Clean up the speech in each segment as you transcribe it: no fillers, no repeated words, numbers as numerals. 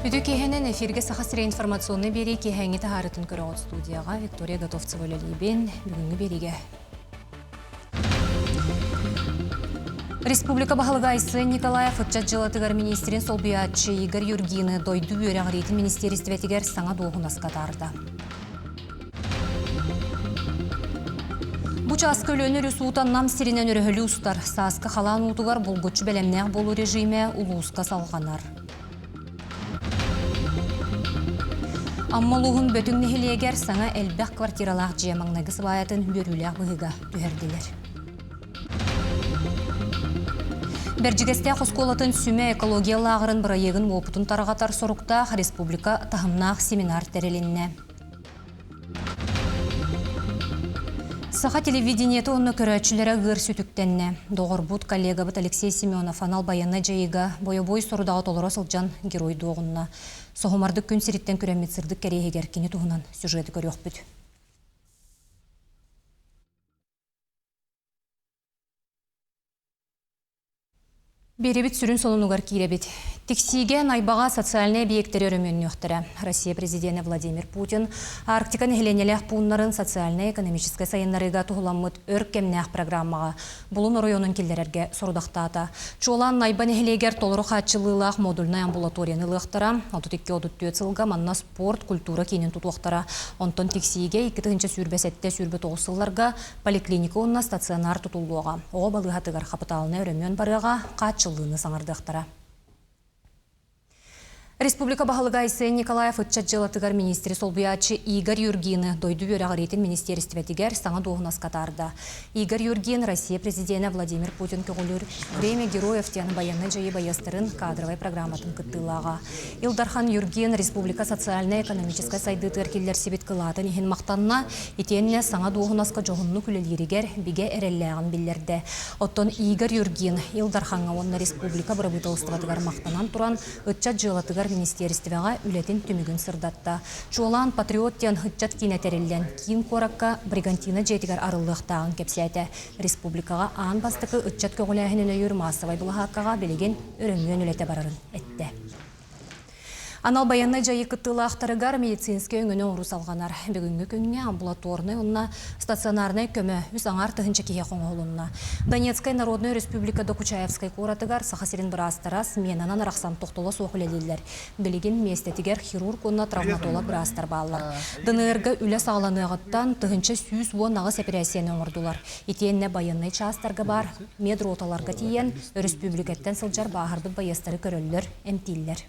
Үді кейхенен эфирге сақасыры информационны бері кейхенге тахарытын көріғыт студияға Виктория Готовцева лелейбен бүгінгі береге. Республика бағылғайсы Николаев ұтчат жылатығар министрин солбиятчы Игорь Юргины дойду өрәғыреті министеристветігер саңа доғын асқатарды. Бұча асқы өлөнір үсуутан нам сиринен өріхілі ұстар. Сасқы қалан ұтығар бұлғытшы бәлемнәқ болу режиме ұлуысқа салғанар. Аммалуғын бөтің нехілегер саңа әлбәқ квартиралақ жиямаңнағы сыбаятын бөріләқ бұғыға түхерділер. Бәржігесте қосқолатын сүмі экологиялағырын бұрайығын опытын тарағатар сұрықта республика тахымнақ семинар тәрелінне. Саха телевидениеті оны көрәтшілері ғыр сүтіктенне. Доғыр бұд коллега бұд Алексей Семенов анал баянна жайыға бойы-бой сорудағы толыра сылжан герой доғынна. Соғымардық күн сереттен күрәмет сырдық кәрейгер кені туғынан сюжеті көрек бұд. Беребит сүрін солынуғар кейребет. Тексиге найбаға социальный объекттері өрімен өқтірі. Россия президенті Владимир Путин Арктиканы хеленелек пуынларын социально-экономической сайынларыға тұғыламыд өркемнәқ программаға бұлын районын келдерерге сұрудақтата. Чолан найбаны хелегер толыры қатшылылақ модульна амбулаторияны лықтыра, 32-34 сылға манна спорт, культура кейнен тұтуқтыра. Онтон тексиге 2-тігінші сүрбесетте сүрбі тоғысылларға поликлиника онна стационар тұтылуға. Оға балығатығар қапыталыны өрімен барыға қатшылыны саңырдықтыра. Республика бағылғайсы Николаев ұтчат жылатығар министрі солбиятчы Игорь Юргины дойду өрәғыретін министерістветігер саңа доғын асқатарды. Игорь Юргин, Россия президенті Владимир Путин көғілір время героев тяны баянны жайы баястырын кадровай программатын күттілаға. Илдархан Юргин Республика социально-экономической сайдытығар келдер себет қылатын ехін мақтанна етенне саңа доғын асқа жоғынны күлелерігер биге әрелләғын білдерді. Оттон Игорь Юргин Илдарханға онна республика бұрабытылыстыватығар мақтанан тұран ұтчат жылатығар министерствеға үлетін түмігін сырдатта. Чолан патриоттен хытчат кинетерілден киін коракка бригантина жетігер арылықтағын кепсәйті. Республикаға аң бастықы ұтчат көғіләхінін өйір масывай бұлғаққаға білеген өріңген үлеті барарын әтті. Анал баянны жайы кыттылы ақтарығар медицинске өңіні ұру салғанар. Бүгінгі күнге амбулаторны онна стационарны көмі үз аңар тұхынчы кеге қоңы олынна. Донецкай Народной Республика Докучаевскай қоратығар сақасерін бір астарас менанан арақсан тоқтылы соқылелелер. Білеген местетігер хирург онна травматолог бір астар балылар. Дынырғы үлі сағаланығыттан тұхынчы сүйіз уон нағыз операцияны оңырдылар. Етенне баянны частарға бар медроталарға тиен республикаттен сылжар бағырбыд баястары көрілілер, әмтейлер.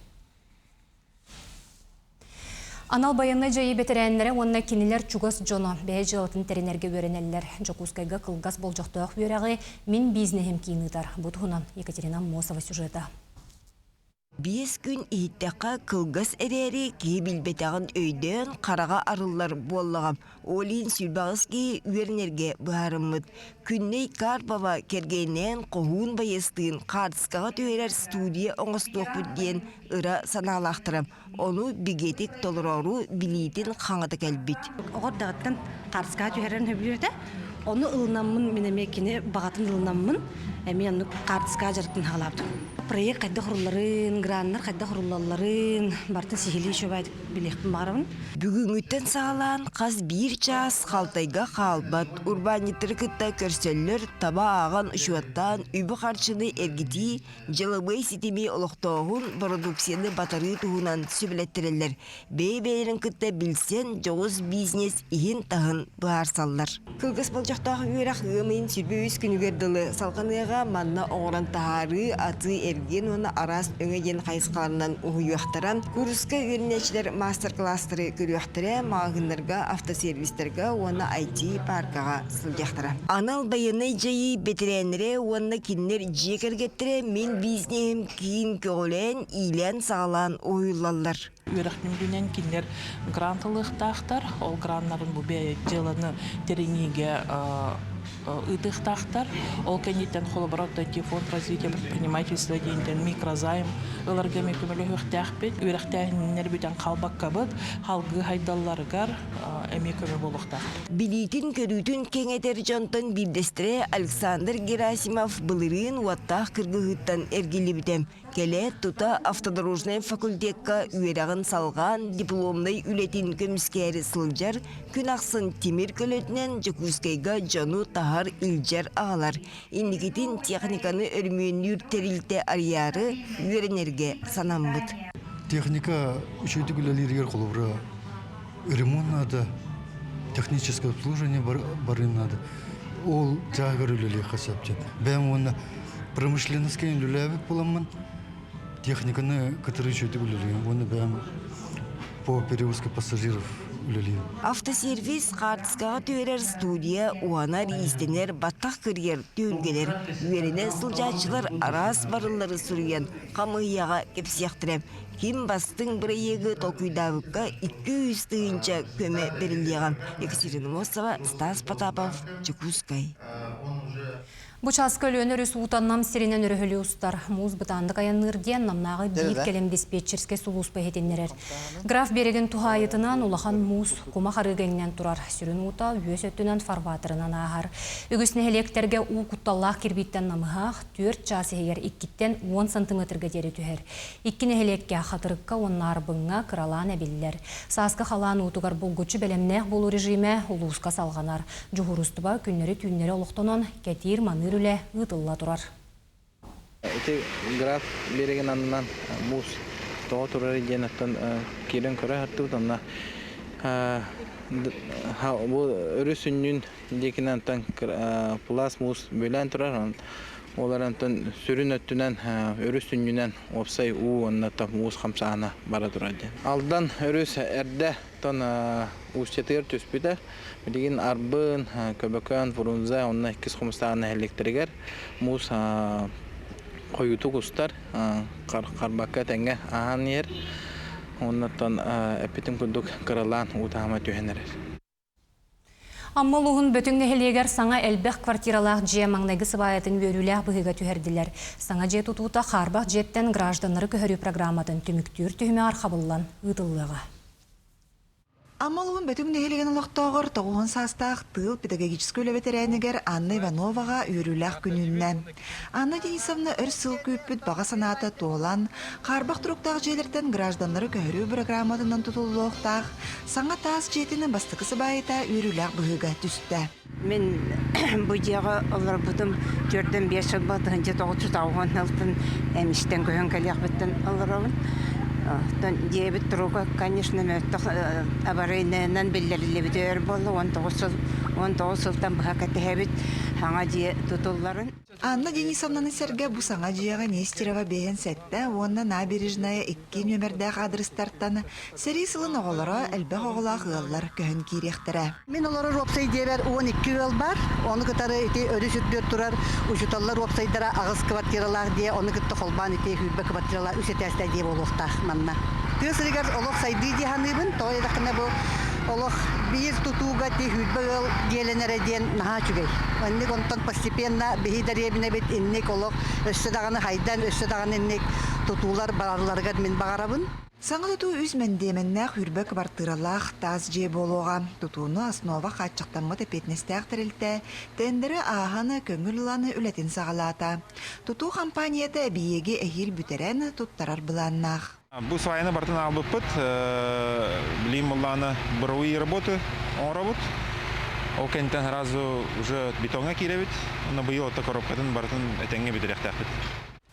Анал баянны жайы бетерәнлері онына кенелер чугас жоно бәй жылатын тәренерге өренелер. Жокускайға қылғас болжақтық өрәғі мен бизнесім кейінітар. Бұтығынан Екатерина Мосова сюжета. 5 күн иттаққа кылгас әрері кей білбетағын өйден қараға арылар боллағам. Олин сүлбағыз кей өрнерге бұхарымыд. Күнней Карпова кергенен қоғын байыстығын қартысқаға төйерер студия оңыстуық бүдден ұра саналақтырам. Оны бігетік толырару білейтін қаңыды кәлбет. Оғырдағыттан қартысқаға төйерерін өбілерді. Оны ылынамын, менемекені бағатын ылынамын, әмен оны қартысқаға жарықтың ғалаптым. Проект қайда құрыларын, граннар қайда құрылаларын, бартын сихили шөбәді білектің бағырымын. Бүгін үттен сағалан қаз бір час қалтайға қалбат. Урбанитері күтті көрселер таба аған ұшуаттан үбі қарчыны әргеті жылыбай сетеме олықтауғын продукцияны батары туғынан сөбілеттерелер. Бей-бейерін күтті білсен жоғыз бизнес иін тағын бұғарсалар. Кылгыс болжақтағы үйрақ ғымын сүрбе өз күнігерділі салқаныға манна оңыран тағары аты ерген оны арас өңеден қайысқаларынан ұғыюақтаран. Курсқа үйренешілер мастер-кластыры көріуақтыры мағынларға, автосервистерға, оны IT паркаға сылдияқтыра. Анал баяны жайы бетеренлері, оны кенлер жекергеттірі мен бизнесім кейін көгілен, илен сағалан ойылалар. Үйрәхтен кинлер грантылықтақтар, ол гранттарын бұл бәй жыланы тереңеге ыдықтақтар, ол кәнеттен холоборотты фонд развития предпринимательства дейінден микрозайм ыларгаме көмілі өқтәқпет, үйрәхтәнер бүтән қалбаққа бұд, халғы хайдалларығар әме көмі болуқтақ. Билитин көрүтүн кеңетер жонтон билдестіре Александр Герасимов былырын уаттақ кыргығыттан әргелі бітем. Келе тута автодорожный факультетка үйерағын салған дипломный үлетін көміскері сылжар, күн ақсын темір көлетінен Жакускайга жону тахар илжар ағалар. Индикетін техниканы өрмүйін үртерілте арияры үйеренерге санамбыд. Техника учеты гулялиргер қолыбыра ремонт надо, техническое обслуживание барын надо. Ол тягар үлелі қасапчат. Бәм оны промышленностьке үлелі боламын. Техниканы, которые учеты гулялиргер, оны бәм по перевозке пассажиров үлелі. Автосервис қартысқаға түйерер студия, уана рейстенер, баттақ кіргер түйілгелер, үйеріне сылжатшылар арас барылары сүрген қамығияға кепсияқтырам. Ким бастың бір егі толкуйдавыққа 200 тыынча көме берілдеған. Екатерина Мосова, Стас Потапов, Жакускай. Бұчас көлі өріс ұтаннам сиренен өрігілі ұстар. Мұз бұтандық аянырден намнағы бейт келем диспетчерске сұлуыс пәйетенлерер. Граф береген тұхайытынан улахан мұз құма қарығайнен тұрар. Сүрін ұта өз өттінен фарватырынан ағар. Үгісіне электерге у құтталлақ кербейттен намығақ 4 жасы егер 2-тен 10 сантиметрге дері түхер. 2-не элекке қатырыққа оның арбыңға қыралан әбелілер. Сасқы қалан ұтығар бұлғычы бәлемнәқ болу режиме ұлуысқа салғанар. Жұғырыстыба күннері түйінері олықтынан кәтир маныр үлі ұтылла тұрар. Эти граф береген анынан муз тоға тұрар еденеттен керен көрі әрттуданна. Бұл өрі сүннің декінен плас муз бөлән тұрар. Олар антон сүрін өттінен өрі сүннінен опсай ұу оннатта муз қамсағына бара тұрады. Алдан өріс әрді тон ұстетігер түспеді. Білген арбын, көбөкөн, фурунза, онна 2 құмыстағына электригер. Муз қойуты құстар, қарбаққа тәңге аған ер. Оннаттан әппетін күндік қырылан ұтағыма түйенерер. Аммалуғын бөтіңні хелегер саңа әлбәқ квартиралақ же маңнайғы сыбайатын өріләқ бұғыға түйерділер. Саңа же тұтуыта қарбақ жеттен гражданлары көхөрі программатын түміктүр түйіме арқабылан ұтылыға. Амалуын бөтің нехелеген ұлықтағыр тоғын састақ тыл педагогический ветеранигер Анна Ивановаға үйріләқ күніннен. Анна Денисовна өр сыл көппіт баға санаты тоғылан, қарбақ тұрықтақ желерден гражданлары көхірі программадынан тұтылуықтақ, саңа тас жетінің бастықысы байыта үйріләқ бұғыға түсті. Мен бұйдияға олар бұдым 4-5 жыл бадығын жет оғытшы тауған алтын әміштен көхін кәлеқ біттен олар ауын. Дебет тұруға, конечно, аварийнынан білдерілі бітер болды. 19 жылдан бұға кәті әбіт хаңа жие тұтылларын. Анна Денисовнаны сәрге бұ саңа жияға Нестерова бейін сәтті, онына набережная 2 нөмірдәқ адрестарттаны сәрі сылын оғылары әлбәқ оғылақ ғыллар көхін керектірі. Мен олары ропсай дебер 12 ыл бар, оны кытары ете өрі сүрдер тұрар, ұшыталар ропсайдара ағыз квартиралар де, оны күтті қолбан ете хүлбі квартиралар үсетәсті деп олықтақ манна. Көсірігер олық сайды деханыбын, той дақына бұл олық бір тұтуға те хүлбі деленерден наға чүгей. Оннек онтан постепенно бейдаребіне бет иннек олық өсі дағаны хайдан, өсі дағаны иннек тұтулар барарларғар мен бағарабын. Саңа тұту үз мәндеменнәқ үрбі квартиралақ таз же болуға. Тұтуыны основа қатшықтанғы тәпетнестәқ тірілті, тәндірі ағаны көңілланы үләтін сағалата. Тұту компанияты әбиеге әйел бүтерән тұттарар бұланнақ. Бұл свайны бартын алып бұт, білейм ұлланы бұруы работы, он работ. Ол кәнттен разу уже бетонға керебет, оны бұйыл отта коробкатын бартын әтәңге бітірек тәқпет.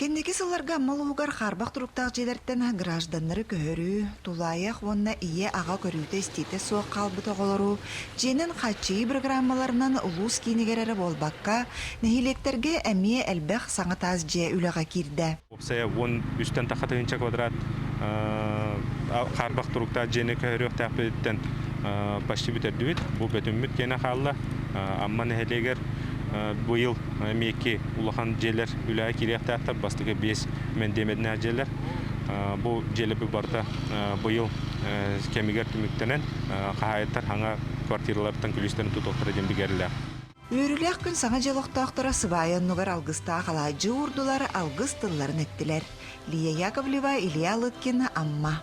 Кендеки сылларга малугар харбақ тұруқтақ желерттен гражданлары көхөрі, тулайық онна ие аға көріуті істеті соқ қалбыты олару, женін қатшыйы программаларынан ұлыс кейінігерері болбаққа, нәхилектерге әмие әлбәқ саңа таз же үліға кирді. Опсая 13 тақатығынша квадрат харбақ тұруқтақ жені көхөрі тәпеттен башты бітерді бет, бұл бөтінміт кені қалла, амма нәхилегер бұйыл мекке улахан желер үләе керектақтар, бастығы 5 мәндемедін әжелер. Бұл желі бұл барда бұйыл кемігер түміктенен қағайыттар хаңа квартиралардан күлістерін тұтықтыры дембігерлер. Өріләқ күн саңа желықтақтыра сыбайын нұғар алғыста қалайжы ұрдылар алғыз тылларын әттілер. Лия Яковлева, Илья Лыткин, Амма.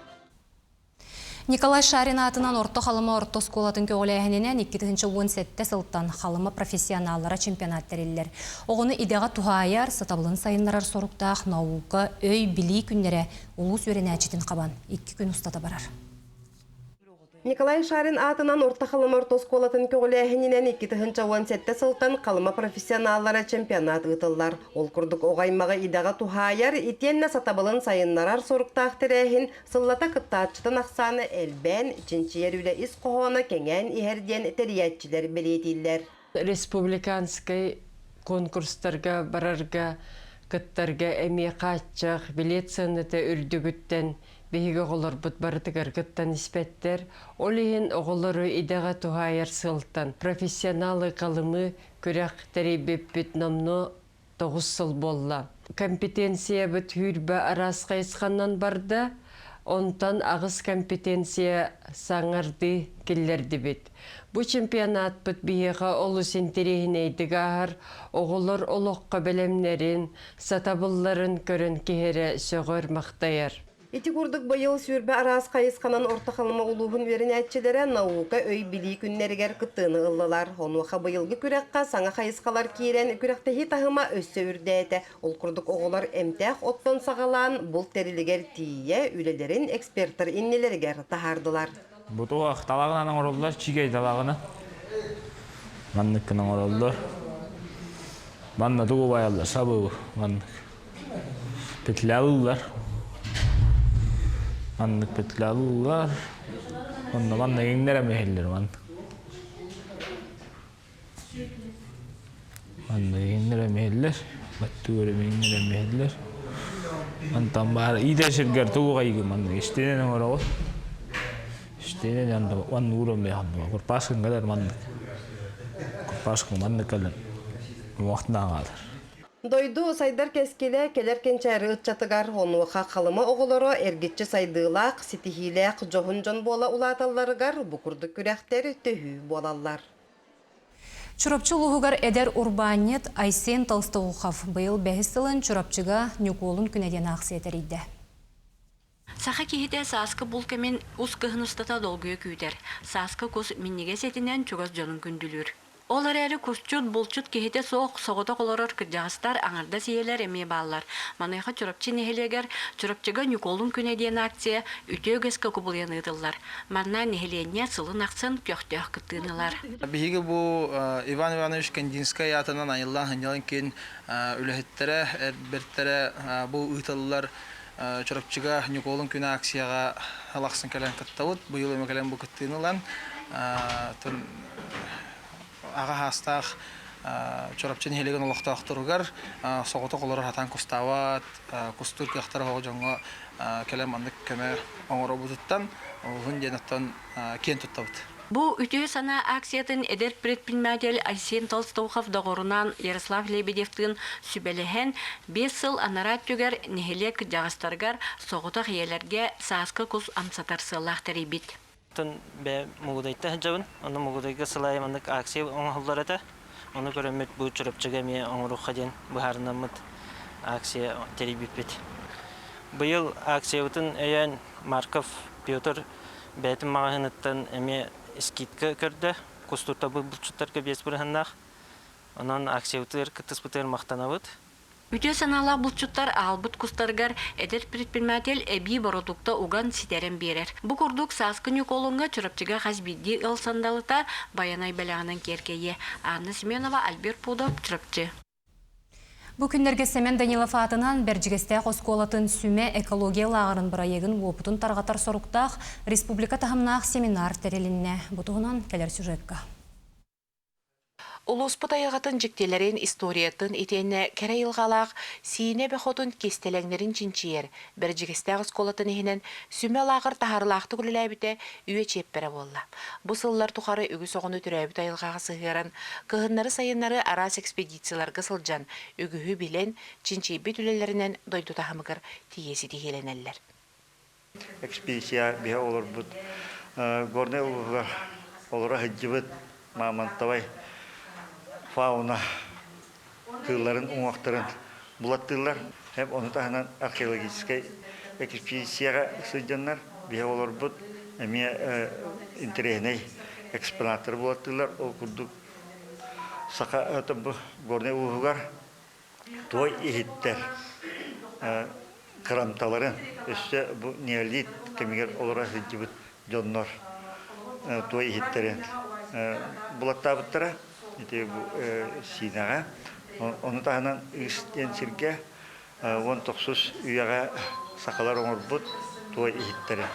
Николай Шарин атынан орто халыма орто сколатын көгіләйінінен 2017 сылттан халыма профессионаллара чемпионат тәрелілер. Оғыны идеға тухайар, сатабылын сайынларар соруқтақ наука, өй, били күнлері улус өрен әчетін қабан. 2 күн ұстата барар. Николай Шарин атынан орта халыма орто сколатын көгіләйінінен 2017 сылттан халыма профессионаллара чемпионат ұтылар. Ол күрдік оғаймаға идеға тухайар, итенне сатабылын сайынларар соруқтақ тәрәхін сыллата кыттаатчытын ақсаны әлбән, чинчиер үлі ис қоғаны кеңен ихерден тәриятчілер білетілер. Республиканскай конкурстарға барарға, кыттарға әме қатчақ, билет сыныты үрдігіттен бейгі оғылар бұд барытығар кыттан іспеттер, олейін оғылары идеға тухайар сылтан. Профессионалы қалымы көрәқ тәрейбеп бүт намны 9 сыл болла. Компетенция бұд хүрбі арас қайысқаннан барды, онтан ағыз компетенция саңарды келлерді бет. Бұ чемпионат бұд бейіға олы сентерейін әйдігі ағар, оғылар олыққа білемнерін, сатабылларын көрін кехері сөғір мақтайар. Ити курдук байыл сүрбе арас қайысқанан орта халыма улуғын верін әтчелері наука өй били күннергер кыттыны ыллылар. Онуаха байылғы күрекқа саңа қайысқалар кейрен күректехи тахыма өссө үрдәйті. Ол курдук оғылар әмтәқ оттон сағалан бұл тәрілігер тие үлелерін эксперттар иннелергер тахардылар. Бұты оғақ талағынан орылдар, чигей талағына. Манныққынан орылдар. Манна туғы байалдар, сабығы. Петлялылар. Маннық петлялылар. Манна еңдер әмейелдер. Манна еңдер әмейелдер. Бәттігөр әмейелдер әмейелдер. Мантан бары идәшіргер туғы қайғы. Манна ештенен орауы. Eштенен янда ван урам яханды. Курпашкын калар мандык. Курпашкын мандык калар. Вақтына қалар. Дойду сайдар кескеле келер кенчәрі ұтчатыгар онуға қалыма оғылары әргетчі сайдылақ, сетихилек, жоғын жон бола улаталарыгар бұқырды күрәқтері төхі болалар. Чурапчы луғығар әдер урбанет Айсен Толстоғухав бұйыл бәхістілін чурапчыға нүколын күнеден ақсы етерейді. Саха кихите саска булкамен ус кыхныстата долгуя күйтер. Саска кус миннеге сетинен чугас жонун күндүлүр. Олар әрі күсчут булчут кихите соғыта қоларар кіржағыстар аңарда сейелер әме баллар. Манайха чурапчы нехелегер чурапчыға нүколун күнеден акция үтөгескі күбылен ыдылар. Манна нехелене сылын ақсын көқтөк күттінылар. Биһиги бу Иван Иванович Кандинская атынан айылдан ханялын кен үләхеттері, әрберттері бу ыйтылылар чурапчыга Николын күнә акцияга халаксын калан кыттавыт. Быйыл эме калан бу кыттыйнылан. Ага хастах чурапчын хелеген улуктак туругар согото колор хатан кустават, кустур кахтар хожонго калан мандык көмө оңоро бутуттан, ун денаттан кен туттабыт. Бу үтө сана акциятын эдер предприниматель Айсен Толстоғов доғырынан Ярослав Лебедевтің сүбелеген 5 сыл анарат түгер нехелек жағыстаргар соғыта қиелерге саасқы күз амсатар сылақ тәрейбет. Тон бе мұғыдайты жауын, оны мұғыдайға сылайым андық акция оңғылдар әті. Оны көрімет бұл чұрапчыға ме оңыруққа ден бұхарынамыд акция тәрейбет бет. Бұйыл акция өтін әйен Марков Петр бәтім мағағыныттан әме скидка көрді, кустурта бұлчуттарға бес бұрғаннақ. Онан акция өтір кіттіс бұтыр мақтанавыд. Үте санала бұлчуттар албыт кустаргар эдер предприниматель әбі бородукта уган ситерен берер. Бұ күрдік саскы Николонға чурапчыға хазбидді ылсандалыта баянай бәліғанын керкейе. Анна Семенова, Альберт Пудов, чурапчы. Бұл күндерге Семен Данилов атынан бәржігесте қосколатын сүме экология лағырын бұрайығын опытын тарғатар соруқтақ республика тағымнақ семинар тәрелінне. Бұтығынан кәлер сюжетка. Улуспыт аяғатын жіктелерін историятын етені кәрі илғалақ сейіне бәхотын кестелеңдерін чинчиер. Бәржігесте қосколатын ехінен сүме лағыр тағарлақты күліләбіте үйе чеппері болла. Бұл сыллар тұқары үгі соғыны түрәбіт айылғаға сығырын, кығынлары сайынлары арас экспедицияларға сылжан, үгігі білен чинчейбет үлелерінен дойду тағымығыр тиесі тегеленелер. Экспедиция бе олар бұд. Горне олара хыджыбыт мамантавай фауна тылларын оңақтарын булаттылар. Хеп оны тахынан археологический экспедицияға сылжанлар бе олар бұд эми интересный экспонаттар болаттылар, ол курдук сака табы горный угугар той ихиттер крамталарын өссе бу неолит кемигер олора хиджибит жоннор той ихиттерин булаттабыттара ите бу синага оны таханан истен сирге 19 үйага сакалар оңорбут той ихиттерин.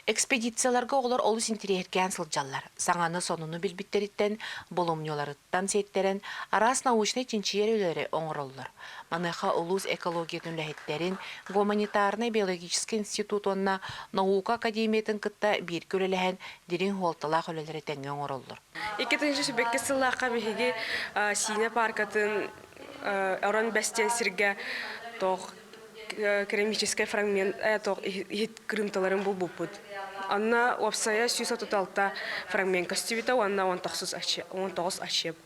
Экспедицияларга олар олус интерьерген сылжаллар. Саңаны сонуну билбиттериттен, болумньоларыттан сеттерен, арас научный чинчиерелері оңыроллар. Маныха олус экология түнләхеттерин, гуманитарный биологический институт онна наука академиятын кытта бир көреләһен дирин холталақ өлелері тәңген оңыроллар. 2-нче сүбекке сыллаққа беге сине паркатын оран бәстен сирге тоқ керамический фрагмент хит крымталарын бул бупут. Анна опсая сүйсө тоталта фрагмент костюмита анна 19 ачеп.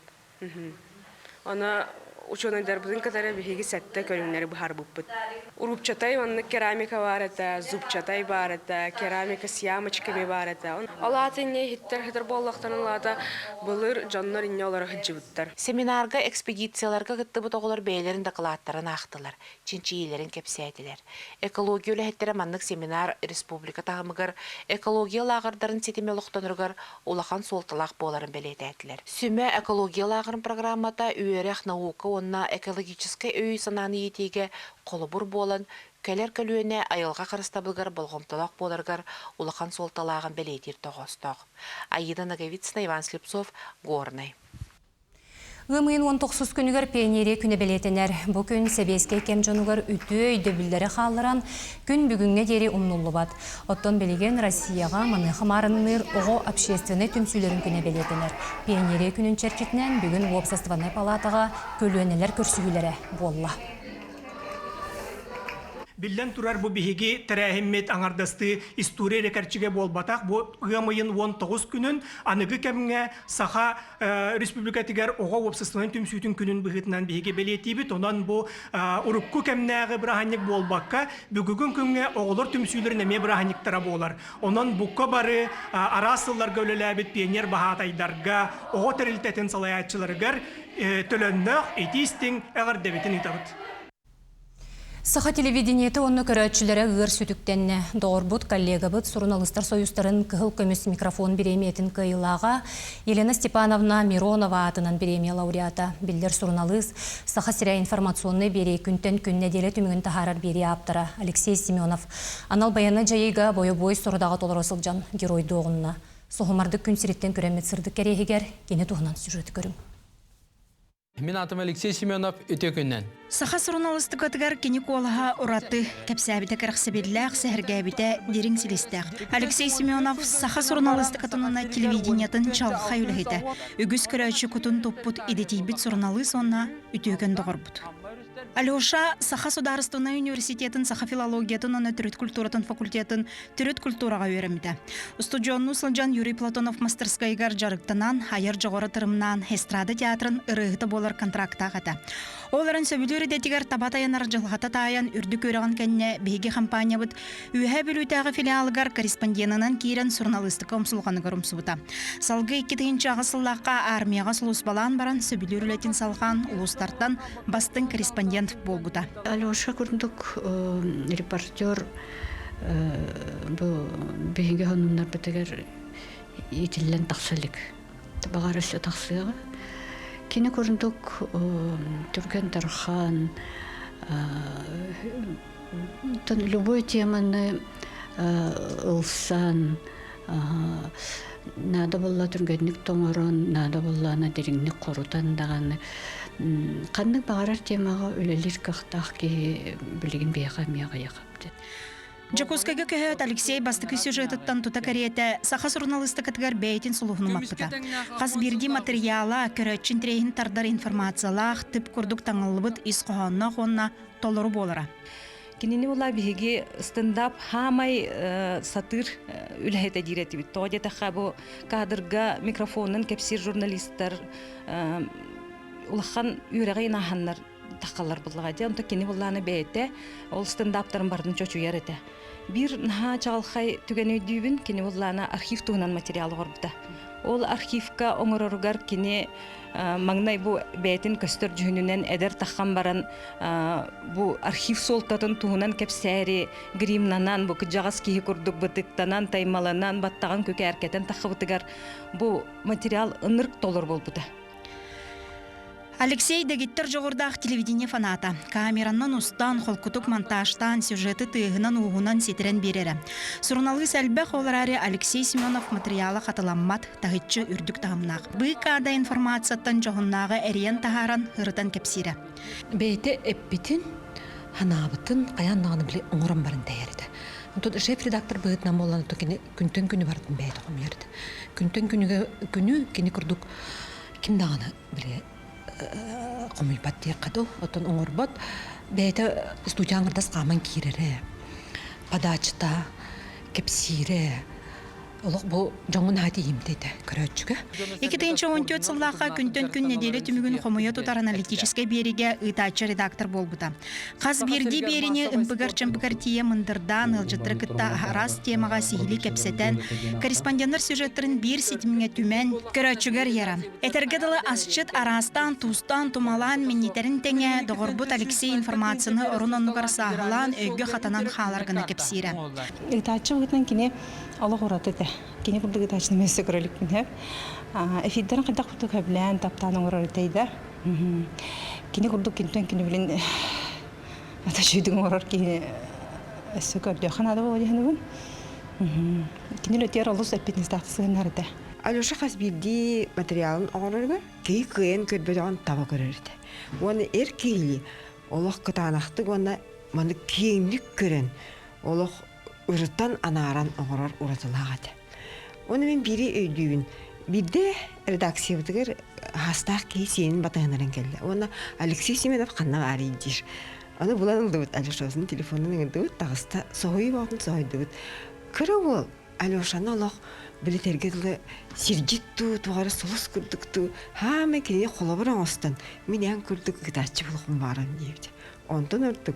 Ана ученыйдар будын катары беги сәтте көрүннәре бу харбуппут. Урупчатай анна керамика бар это, зубчатай бар это, керамика с ямочками бар это. Алатыне хиттер боллактанларда булыр жаннар инне алар хиҗибуттар. Семинарга, экспедицияларга гытты бу тоголор бейлерин докладтарын актылар, чинчийлерин кепсәйдиләр. Экология үләһеттере маннык семинар республика тагымыгар экология лагырдарын сетеме лохтонургар улахан солталак боларын белетәтләр. Сүмә экология лагырын программата үерәх наука онна экологический өй сананы етеге қолыбыр болан, кәлер көлуіне айылға қарыстабылғар болғымталақ боларғар улахан солталағын белетер тоғыстық. Аида Наговицына, Иван Слепцов, Горный. Гымын 19 күнігер пионере күні белетенер. Бұл күн себеске кем жонугар үті өйді білдері қалыран күн бүгінге дері умнулы бат. Оттон белеген Россияға маныхы марыныр оғы общественный түмсүлерін күні белетенер. Пионере күнін черчетінен бүгін Общественный палатаға көлуенелер көрсігілері болла. Билден турар бу биһиги тәрәһиммет аңардасты история рекордчиге болбатак бу гымыйын 19 күнүн аныгы кемге саха республика тигер ого общественный түмсүтүн күнүн быһытынан биһиги белетибит онан бу урукку кемнәгы браханик болбакка бүгүгүн күнгө оголор түмсүлөр неме браханиктара болар онан букка бары арасылларга өлеләбит пионер баһатайдарга ого терилтетин салаячыларгар төлөннөк этистин эгердебитин итабыт. Саха телевидениеті онны көрәтшілері ғыр сүтіктенне. Доғырбұт коллегабыт Сурналыстар союстарын кығыл көміс микрофон береметін кыйлаға Елена Степановна Миронова атынан береме лауреата. Білдер Сурналыс Саха сіря информационны бере күнтен күнне деле түмігін тахарар бере аптара Алексей Семенов. Анал баяны жайыға бой сұрдағы толыр осылжан герой доғынна. Соғымарды күн сіреттен көремет сырды керегігер кені туғынан сюжеті көрім. Мен атым Алексей Семенов өте күннен. Саха сурналыстык атыгар кені колаға ураты кәпсәбіті кәріқсәбедләқ сәхіргәбіті дерің селестәқ. Алексей Семенов Саха сурналыстык атынына телевидениятын чалға үліхеті. Үгіз көрәтші күтін топпут едетейбіт сурналыс онна үтөген доғырбыт. Алеша Саха Сударственный университетін Саха филологиятын, оны түрет культуратын факультетін түрет культураға өремді. Студионну сылжан Юрий Платонов мастерскайгар жарықтынан, айыр жоғыры тұрымнан эстрада театрын ырығыты болар контракта ғата. Оларын сөбілері дәтігер табатайын аржылғата тайын үрді көріған кәнне бейге компания бұд үйе білутағы филиалығар корреспонденынан кейрен журналистика ұмсылғаны көрімсібіта. Салғы 2-ші ғасыллаққа армияға сұлыс балан баран сөбілер үлетін салған ұлыстартан бастың корреспондент бол бұта. Алеша күріндік репортер бейге ғанымдар бітігер етілен тақсылық. Бағар өсі тақсыға. Кені көріндік түрген тархан, любой теманы ұлсан, нада болла түргенlik тоңырын, нада болла надеріңнік қорутан дағаны. Қандық бағарар темаға өлелер қақтақ ке білігін бейға мияға яқапты. Жакускага көхөт Алексей бастыкы сюжетыттан тута кариете Саха журналистикатыгар бейтин сулухну маппыта. Қас бирди материала көрөтчүн трейхин тардар информациялах тип курдук таңылыбыт исқоғанна қонна толору болара. Кинини була биһиги стендап хамай сатыр үлэхете дирети бит. Тоде тахабу кадрга микрофонын кепсир журналисттар улахан үрәгәй наханнар тақалар булга ди. Онда кини булланы бейте ол стендаптарын бардын чочу ярете. Бир наха чалхай түгенөйдүүбүн кини буллана архив туунан материал горбута. Ол архивка оңороругар кини маңнай бу бәйтин көстөр жүнүнен эдер таххан баран бу архив солтатын туунан кепсәри гримнанан бу кыжагас кии курдук бытыктанан таймаланан баттаган көкө әркетен тахыбытыгар бу материал ынырк толор болбута. Алексей Дагиттер жоғырдақ телевидение фаната. Камераннан устан, холкутук монтажтан, сюжеты тыгынан уғунан сетірен берері. Сурналы сәлбәқ оларары Алексей Семенов материалы қатыламмат тағытчы үрдік тағымнақ. Бұл қада информацияттан жоғыннағы әриен тағаран ұрытан кепсері. Бейті әппетін, ханабытын, қаяннағыны біле оңырын барын тәйірді. Тут шеф-редактор бұғытнан боланы күнтен күні бардың бәйді қом ерді. Күнтен күні кені күрдік кімдағыны біле қомый баттер қаду, отын оңырбот, бәйті студияңырдас қаман кейрері, падачыта, кепсире, олық бұл жоңын хати емдейді көрөтчігі. 2014 сыллаққа күнтен күн неделі түмігін қомыя тұтар аналитическай береге ұйтачы редактор болбыда. Қаз берді беріне үмпігір-чымпігір тие мындырдан ылжыттыры кітта арас темаға сихили кепсетен, корреспонденттер сюжеттерін бір сетіміңе түмен көрөтчігер ера. Этергеділі асчыт арастан, тустан, тумалан, менетерін тәне доғырбыт Алексей информацияны ұрын онығар сағылан өйгі қатанан қаларғына кепсире. Ұйтачы бұғытнан кіне алғы ұраты да. Кені күрдігі тачны мәсі көрілікпін хәп. Эфиддерін қайдақ күрдік әбілән таптаның ұрарытайды. Кені күрдік кентен кені білін ата жүйдің ұрар кені әсі көрді. Қанады бұл өдегіні бұл. Кені өтер олыс әппетіңіз тақсығын әрді. Алеша қас білді материалын оғырырға кей күйен көрбедіған таба көрірді. Оны әр кейлі олық күтанақтық, оны маны кейіндік көрін. Олық ұрыттан анаран оғырар ұратылағады. Оны мен бири өйдүйін. Бидде редакциябытыгар хастақ кей сенің батағынарын келді. Оны Алексей Семенов қаннақ арейдер. Оны бұлан ұлды бұд, Алешасын телефонын ұңырды бұд, тағыста соғый бағын соғайды бұд. Көрі ол Алешаны олық білетергеділі сержетту, туғары солыс күрдікту, хаме кене қолабыран остан. Мен ян күрдік ғытачы бұлықым барам дейбді. Онтон ұрдық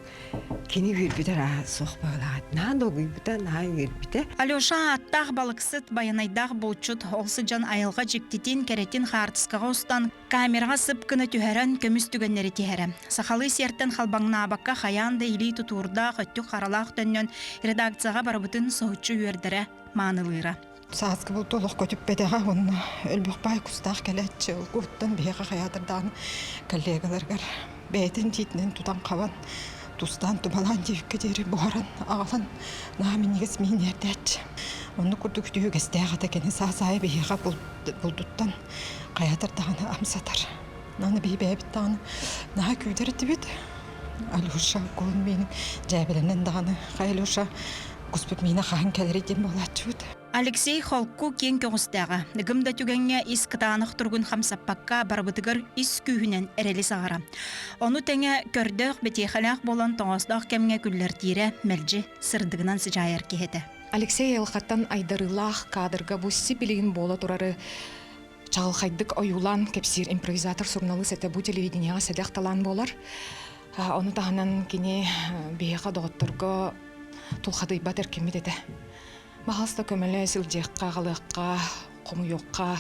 кені көрбітер соқ бағылағад. Наан доғы бұта, наан көрбіті. Алеша аттақ балықсыт баянайдақ болчут олсы жан айылға жектетен кәретін қартысқаға ұстан камераға сып күні түхәрін көміс түгеннері тихәрі. Сақалы серттен қалбаңна абаққа қаянды илей тұтуырда қөттік қаралақ төннен редакцияға барбытын соғытшы үйердірі маңылыра. Саасқы бұл толық көтіп бәдіға, оны өлбіқ бай күстақ кәләтші, ұлғыттан бейға қаядырдан коллегаларғар бәйтін дейтінен тұтан қаван, тұстан тұмалан дейікке дері бұғаран, ағалан, нағымен негіз мен ердәтші. Оны күрді күтігі кәстәғата кәне саасайы бейға бұлдыттан қаядырдағаны амсатар. Наны бей бәбіттағаны наға күйдері дебет. Алюша қолын менің жәбілінен дағаны қайлюша күспіп мені қағын кәлері дем болатшы өт. Алексей Холку кен көғістәға. Гымда түгенге ис қытанық тұрғын қамсаппаққа барбытығыр ис күйінен әрелі сағара. Оны тәңе көрдіқ бетейхалақ болан тоғыстақ кәмге күллер тире мәлжі сырдығынан сыжайыр кехеті. Алексей Елқаттан айдарылақ кадрға бұсси білігін бола тұрары чағылқайдық ойулан кепсир импровизатор сурналы сәті бұ телевиденияға сәдәқ талан болар. Оны тағынан кене бейға доғыттырғы тұлқады батыр кемет еті. Бағалыста көмілі сілдеққа, ғалыққа, қомы yoqqa,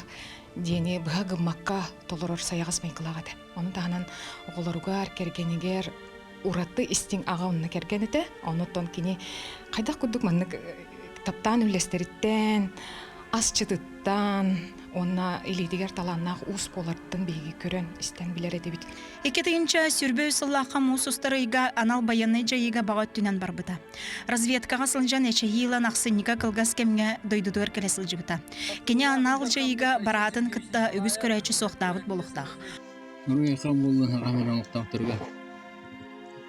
дені бұға ғыммаққа толырыр саяғыз майқылағады. Оны тағынан оғыларуғар, кергенегер, ұратты істің аға онына кергенеті. Оны тон кені қайдақ күдік маннық таптан үлестеріттен, ас чыдыттан, онна илейдігер таланнақ ұс болардың бейгі көрін істен білер едебет. Екетігінші сүрбөй сыллаққа мұсыстырыйға анал баяны жайыға бағат түнен барбыта. Разведкаға сылжан әче елан ақсынника қылғас кемге дойдудуар келесіл жібіта. Кене анал жайыға баратын кітта үгіз көрәчі соқтағыт болуқтақ. Нұрғайқан болуын ғамыран ұқтақ тұрға.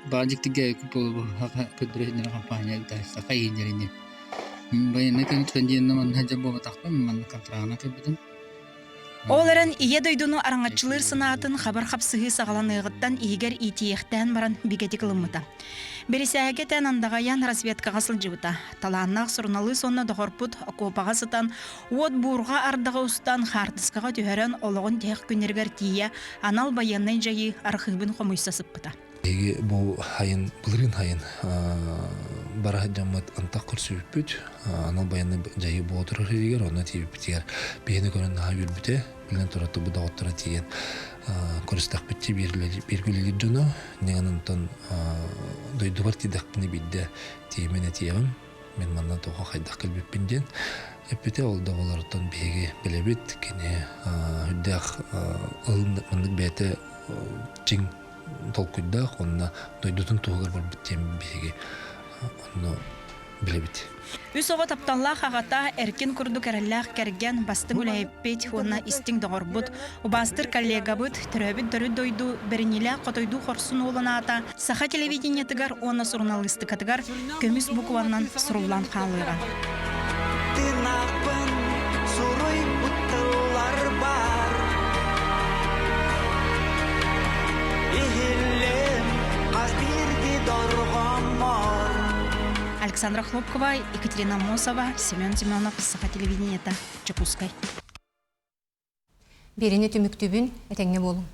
Бадиктіге көп болу көдіретін компания ұтайса қайындеріне. Баяны кәмет көндиенна манна жабба батақпен манна контрағына көбедім. Оларын ие дойдуну араңатчылыр сынатын хабар қапсығы сағаланығыттан игер итиектен баран бигетик лымыта. Бересәге тән андағаян разведкаға сылжыбыта. Таланнақ сұрналы сонна доғырпут окопаға сытан, от бұрға ардаға ұстан хартысқаға түйерен олығын тек күнергер тие анал баяннай жайы архивын қомойса сыппыта. Бұл хайын, бұлырын хайын бара жаммат антак көрсүппүт анал баяны жайы боотур дегер оны тийиппитер бени көрөн наха жүрбүтэ билен тураты буда оттора тиген көрстак битти биргүлүлүр жоно неганантан дойду бар тидакпыны бидде тиемене тиегим мен манна тога хайдак келбеппин ден эппете ол да олардан беги билебит кене үддак ылындык бете чиң толкуйда онна дойдутун тугар бар биттем беги онно билебит. Үс оға таптанлақ ағата әркен күрді кәрілләқ кәрген бастың үләйіппет, онна истің доғырбыт, ұбастыр коллега бұд, түрәбіт дөрі дойду, бірінілі қотойду қорсын олын ата, саха телевидениетігар, оны журналистикатығар, көміс бұқуаннан сұрулан қалыға. Тырнақпын, сұрой бұттылар бар, ихілім, қаз бірді дорғам бар. Александра Хлопкова, Екатерина Мосова, Семен Семенов, Саха телевидениета, Чекускай. Берене түміктүбін, әтеңне болың.